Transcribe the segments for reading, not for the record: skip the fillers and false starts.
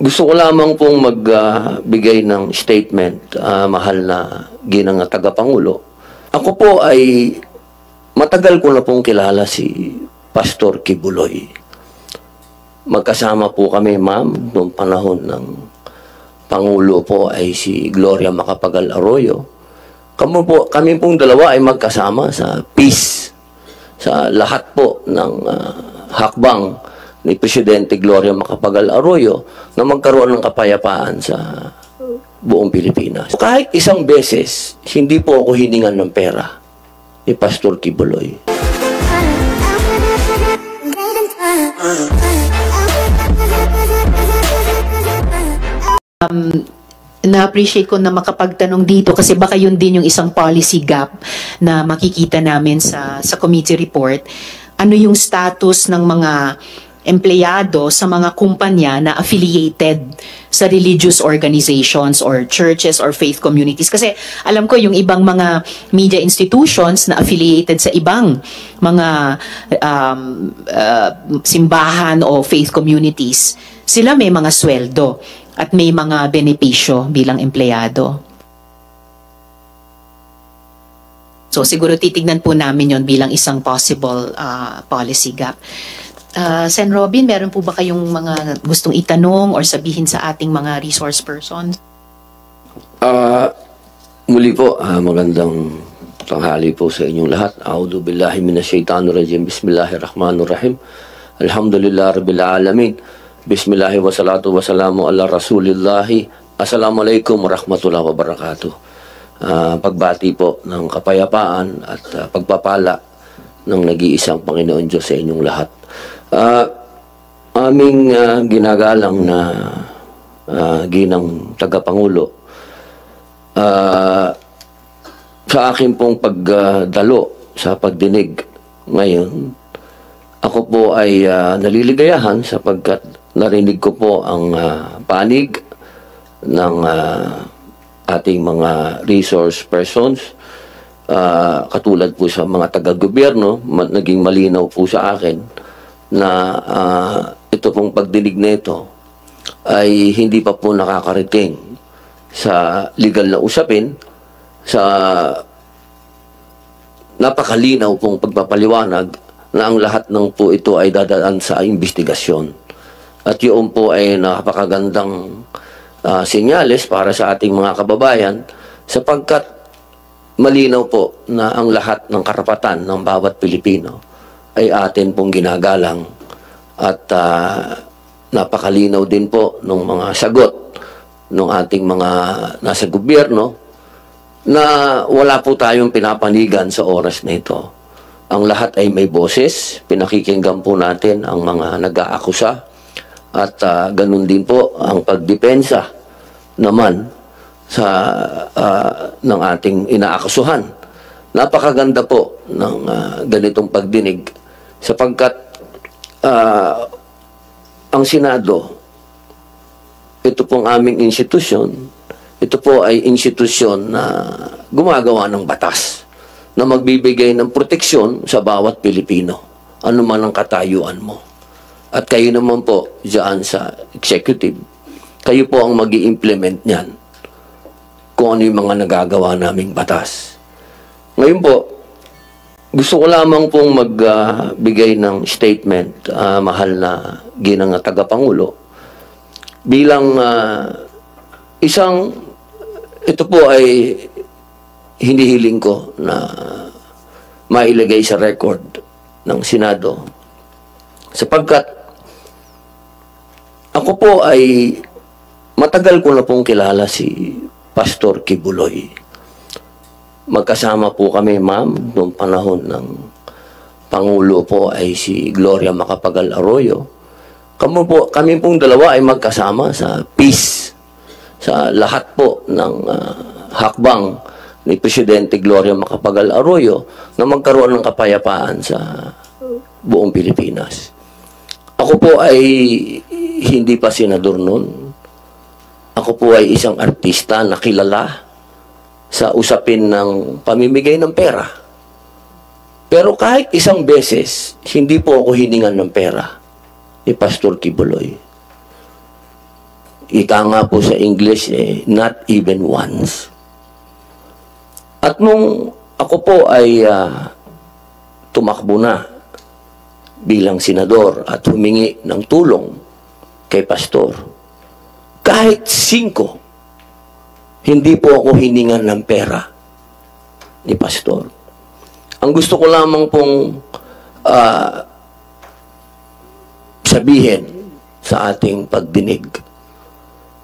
Gusto ko lamang pong magbigay ng statement, mahal na ginang tagapangulo. Ako po ay matagal ko na pong kilala si Pastor Kibuloy. Magkasama po kami, ma'am, noong panahon ng Pangulo po ay si Gloria Macapagal Arroyo. Kami pong dalawa ay magkasama sa peace, sa lahat po ng hakbang ni Presidente Gloria Macapagal Arroyo na magkaroon ng kapayapaan sa buong Pilipinas. Kahit isang beses, hindi po ako hiningan ng pera ni Pastor Kibuloy. Na-appreciate ko na makapagtanong dito kasi baka yun din yung isang policy gap na makikita namin sa committee report. Ano yung status ng mga empleyado sa mga kumpanya na affiliated sa religious organizations or churches or faith communities? Kasi alam ko yung ibang mga media institutions na affiliated sa ibang mga simbahan o faith communities, sila may mga sweldo at may mga benepisyo bilang empleyado. So siguro titignan po namin yon bilang isang possible policy gap. Sen. Robin, meron po ba kayong mga gustong itanong or sabihin sa ating mga resource persons? Muli po, magandang tanghali po sa inyong lahat. A'udhu billahi minasyaitanirrajim. Bismillahirrahmanirrahim. Alhamdulillah rabbil alamin. Bismillahi wa salatu wa salamu ala rasulillahi. Assalamualaikum warahmatullahi wabarakatuh. Pagbati po ng kapayapaan at pagpapala ng nag-iisang Panginoon Diyos sa inyong lahat. Aming ginagalang na ginang tagapangulo, sa akin pong pagdalo sa pagdinig ngayon, ako po ay naliligayahan sapagkat narinig ko po ang panig ng ating mga resource persons, katulad po sa mga taga-gobyerno. Naging malinaw po sa akin na ito pong pagdinig na ito ay hindi pa po nakakarating sa legal na usapin, sa napakalinaw pong pagpapaliwanag na ang lahat ng po ito ay dadaan sa investigasyon. At yun po ay napakagandang senyales para sa ating mga kababayan sapagkat malinaw po na ang lahat ng karapatan ng bawat Pilipino ay atin pong ginagalang at napakalinaw din po ng mga sagot ng ating mga nasa gobyerno na wala po tayong pinapanigan sa oras na ito. Ang lahat ay may boses, pinakikinggan po natin ang mga nag-aakusa at ganun din po ang pagdepensa naman sa ng ating inaakusuhan. Napakaganda po ng ganitong pagdinig sapagkat ang Senado, ito pong aming institusyon, ito po ay institusyon na gumagawa ng batas na magbibigay ng proteksyon sa bawat Pilipino, ano man ang katayuan mo. At kayo naman po dyan sa executive, kayo po ang mag-i-implement niyan kung ano yung mga nagagawa naming batas. Ngayon po, gusto ko lamang pong magbigay ng statement, mahal na ginang tagapangulo, bilang ito po ay hinihiling ko na mailagay sa record ng Senado sapagkat ako po ay matagal ko na pong kilala si Pastor Kibuloy. Magkasama po kami, ma'am, noong panahon ng Pangulo po ay si Gloria Macapagal Arroyo. Kami pong dalawa ay magkasama sa peace, sa lahat po ng hakbang ni Presidente Gloria Macapagal Arroyo na magkaroon ng kapayapaan sa buong Pilipinas. Ako po ay hindi pa senador noon. Ako po ay isang artista na kilala sa usapin ng pamimigay ng pera. Pero kahit isang beses, hindi po ako hiningan ng pera ni Pastor Kibuloy. Ika nga po sa English, not even once. At nung ako po ay tumakbo na bilang senador at humingi ng tulong kay pastor, kahit 5, hindi po ako hiningan ng pera ni pastor. Ang gusto ko lamang pong sabihin sa ating pagdinig,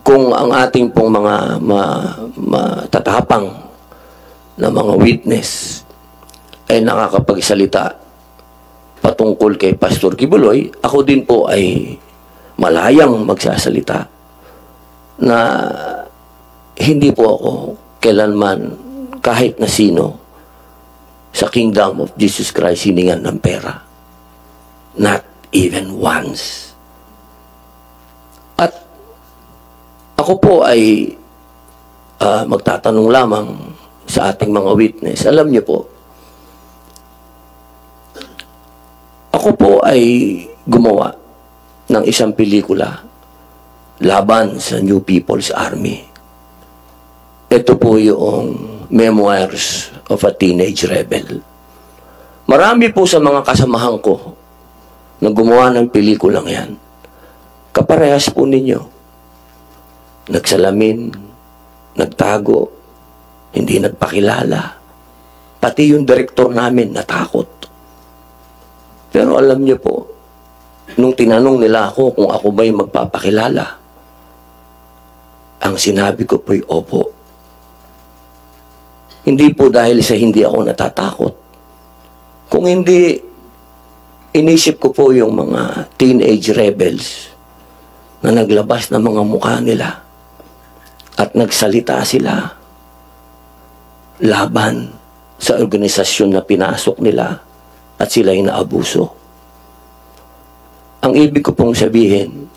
kung ang ating pong mga matatapang na mga witness ay nakakapagsalita patungkol kay Pastor Kibuloy, ako din po ay malayang magsasalita na hindi po ako kailanman kahit na sino sa Kingdom of Jesus Christ hiningan ng pera. Not even once. At ako po ay magtatanong lamang sa ating mga witness. Alam niyo po, ako po ay gumawa ng isang pelikula laban sa New People's Army. Ito po yung Memoirs of a Teenage Rebel. Marami po sa mga kasamahan ko na gumawa ng pelikulang yan. Kaparehas po ninyo. Nagsalamin, nagtago, hindi nagpakilala. Pati yung direktor namin natakot. Pero alam niyo po, nung tinanong nila ako kung ako ba'y magpapakilala, ang sinabi ko po'y opo. Hindi po dahil sa hindi ako natatakot. Kung hindi, inisip ko po yung mga teenage rebels na naglabas ng mga mukha nila at nagsalita sila laban sa organisasyon na pinasok nila at sila ay naabuso. Ang ibig ko pong sabihin,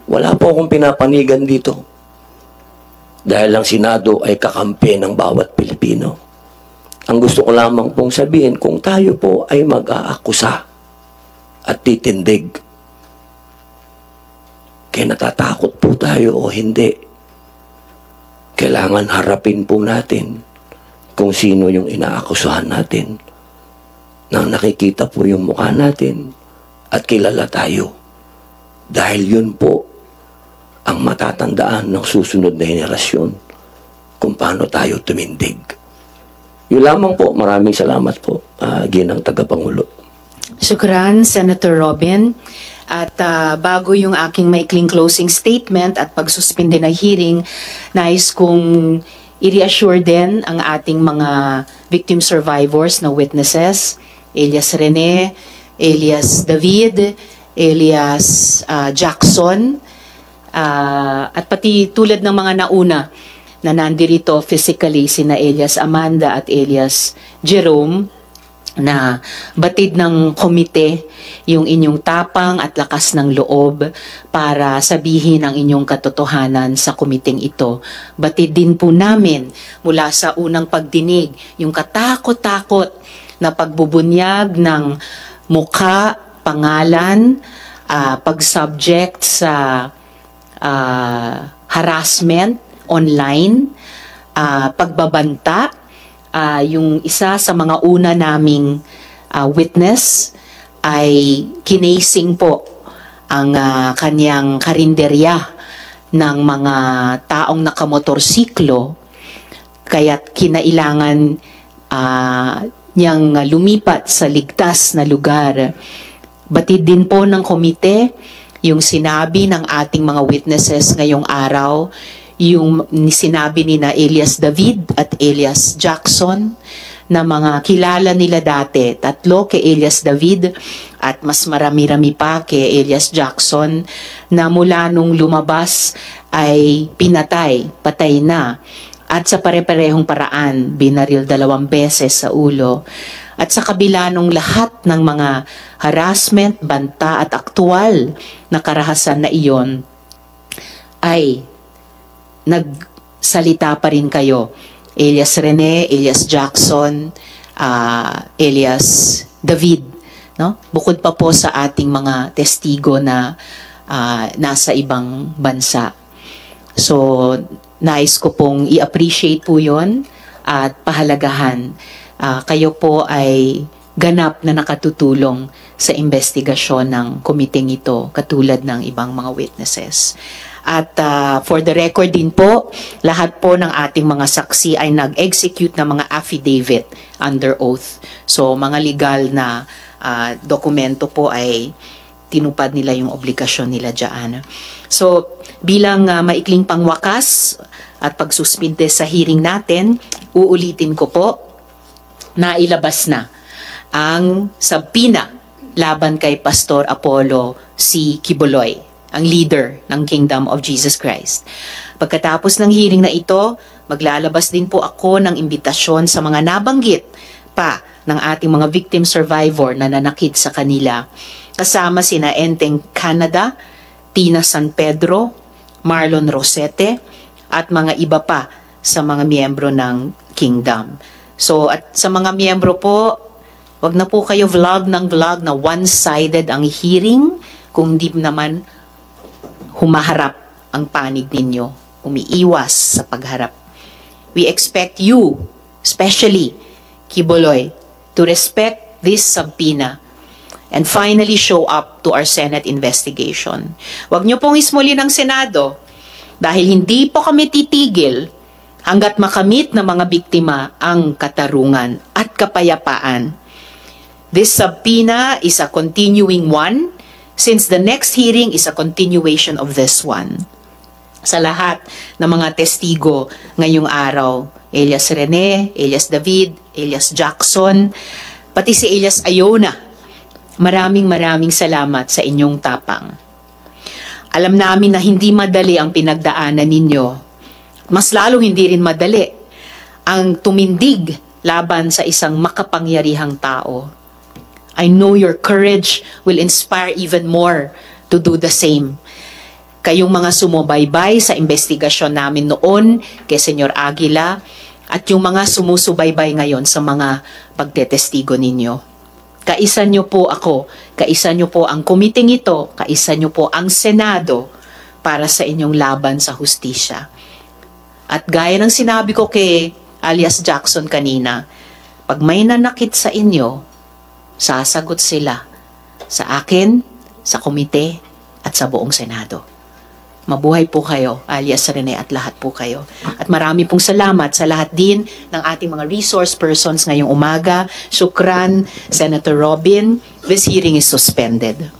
wala po akong pinapanigan dito. Dahil ang Senado ay kakampi ng bawat Pilipino. Ang gusto ko lamang pong sabihin, kung tayo po ay mag-aakusa at titindig, kaya natatakot po tayo o hindi, kailangan harapin po natin kung sino yung inaakusahan natin. Nang nakikita po yung mukha natin at kilala tayo. Dahil yun po ang matatandaan ng susunod na henerasyon kung paano tayo tumindig. Yun lamang po. Maraming salamat po, Ginang Tagapangulo. Shukran, Senator Robin. At bago yung aking maikling closing statement at pagsuspinde ng hearing, nais kong i-reassure din ang ating mga victim survivors na witnesses, Elias Rene, Elias David, Elias Jackson, at pati tulad ng mga nauna na nandirito physically, sina Elias Amanda at Elias Jerome, na batid ng komite yung inyong tapang at lakas ng loob para sabihin ang inyong katotohanan sa komiteng ito. Batid din po namin mula sa unang pagdinig yung katakot-takot na pagbubunyag ng mukha, pangalan, pag-subject sa harassment online, pagbabanta. Yung isa sa mga una naming witness ay kinasing po ang kanyang karinderya ng mga taong nakamotorsiklo, kaya't kinailangan niyang lumipat sa ligtas na lugar. Batid din po ng komite yung sinabi ng ating mga witnesses ngayong araw, yung sinabi ni na Elias David at Elias Jackson na mga kilala nila dati, 3 kay Elias David at mas marami-rami pa kay Elias Jackson, na mula nung lumabas ay patay na, at sa pare-parehong paraan binaril 2 beses sa ulo. At sa kabila nung lahat ng mga harassment, banta at aktual na karahasan na iyon, ay nagsalita pa rin kayo. Elias Rene, Elias Jackson, Elias David, no? Bukod pa po sa ating mga testigo na nasa ibang bansa. So, nais ko pong i-appreciate po yun at pahalagahan. Kayo po ay ganap na nakatutulong sa investigasyon ng komiteng ito, katulad ng ibang mga witnesses. At for the record din po, lahat po ng ating mga saksi ay nag-execute ng mga affidavit under oath. So, mga legal na dokumento po ay tinupad nila yung obligasyon nila dyan. So, bilang maikling pangwakas at pagsuspinde sa hearing natin, uulitin ko po na ilabas na ang sabpina laban kay Pastor Apollo C. Quiboloy, ang leader ng Kingdom of Jesus Christ. Pagkatapos ng hearing na ito, maglalabas din po ako ng imbitasyon sa mga nabanggit pa ng ating mga victim survivor na nanakit sa kanila. Kasama sina Enteng Canada, Tina San Pedro, Marlon Rosete, at mga iba pa sa mga miyembro ng Kingdom. So, at sa mga miyembro po, wag na po kayo vlog na one-sided ang hearing, kung di naman humaharap ang panig ninyo, umiiwas sa pagharap. We expect you, especially Quiboloy, to respect this subpoena and finally show up to our Senate investigation. Wag niyo pong ismuli ng Senado dahil hindi po kami titigil hanggat makamit ng mga biktima ang katarungan at kapayapaan. This subpoena is a continuing one since the next hearing is a continuation of this one. Sa lahat ng mga testigo ngayong araw, Elias Rene, Elias David, Elias Jackson, pati si Elias Ayona, maraming salamat sa inyong tapang. Alam namin na hindi madali ang pinagdaanan ninyo. Mas lalong hindi rin madali ang tumindig laban sa isang makapangyarihang tao. I know your courage will inspire even more to do the same. Kayong mga sumubaybay sa investigasyon namin noon kay Senyor Aguila at yung mga sumusubaybay ngayon sa mga pagtetestigo ninyo. Kaisa nyo po ako, kaisa nyo po ang komiting ito, kaisa nyo po ang Senado para sa inyong laban sa hustisya. At gaya ng sinabi ko kay alias Jackson kanina, pag may nanakit sa inyo, sasagot sila sa akin, sa komite, at sa buong Senado. Mabuhay po kayo, alias Rene, at lahat po kayo. At marami pong salamat sa lahat din ng ating mga resource persons ngayong umaga. Shukran, Senator Robin. This hearing is suspended.